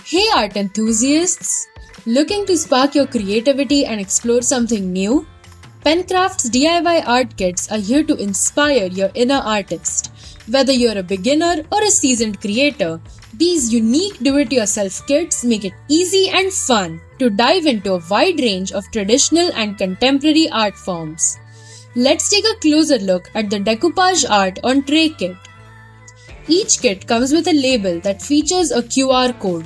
Hey art enthusiasts! Looking to spark your creativity and explore something new? Penkraft's DIY art kits are here to inspire your inner artist. Whether you're a beginner or a seasoned creator, these unique do-it-yourself kits make it easy and fun to dive into a wide range of traditional and contemporary art forms. Let's take a closer look at the Decoupage Art on Tray kit. Each kit comes with a label that features a QR code.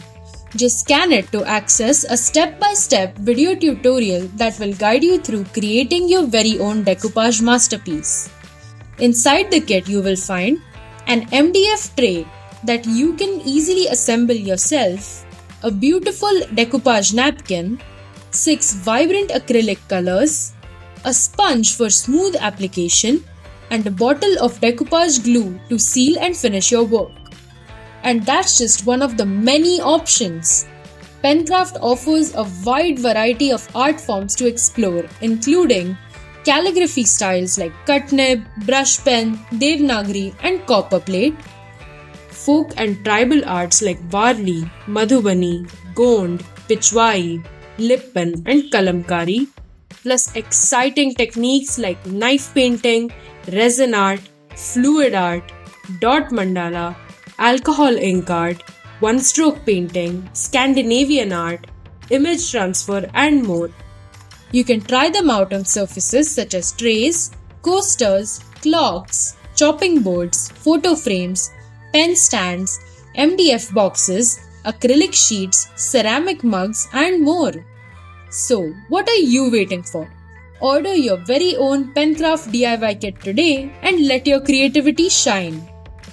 Just scan it to access a step-by-step video tutorial that will guide you through creating your very own decoupage masterpiece. Inside the kit you will find an MDF tray that you can easily assemble yourself, a beautiful decoupage napkin, 6 vibrant acrylic colors, a sponge for smooth application, and a bottle of decoupage glue to seal and finish your work. And that's just one of the many options. Penkraft offers a wide variety of art forms to explore, including calligraphy styles like cut nib, brush pen, Devanagari, and copperplate, folk and tribal arts like Warli, Madhubani, Gond, Pichwai, Lippan, and Kalamkari, plus exciting techniques like knife painting, resin art, fluid art, dot mandala, alcohol ink art, one-stroke painting, Scandinavian art, image transfer, and more. You can try them out on surfaces such as trays, coasters, clocks, chopping boards, photo frames, pen stands, MDF boxes, acrylic sheets, ceramic mugs, and more. So, what are you waiting for? Order your very own Penkraft DIY kit today and let your creativity shine.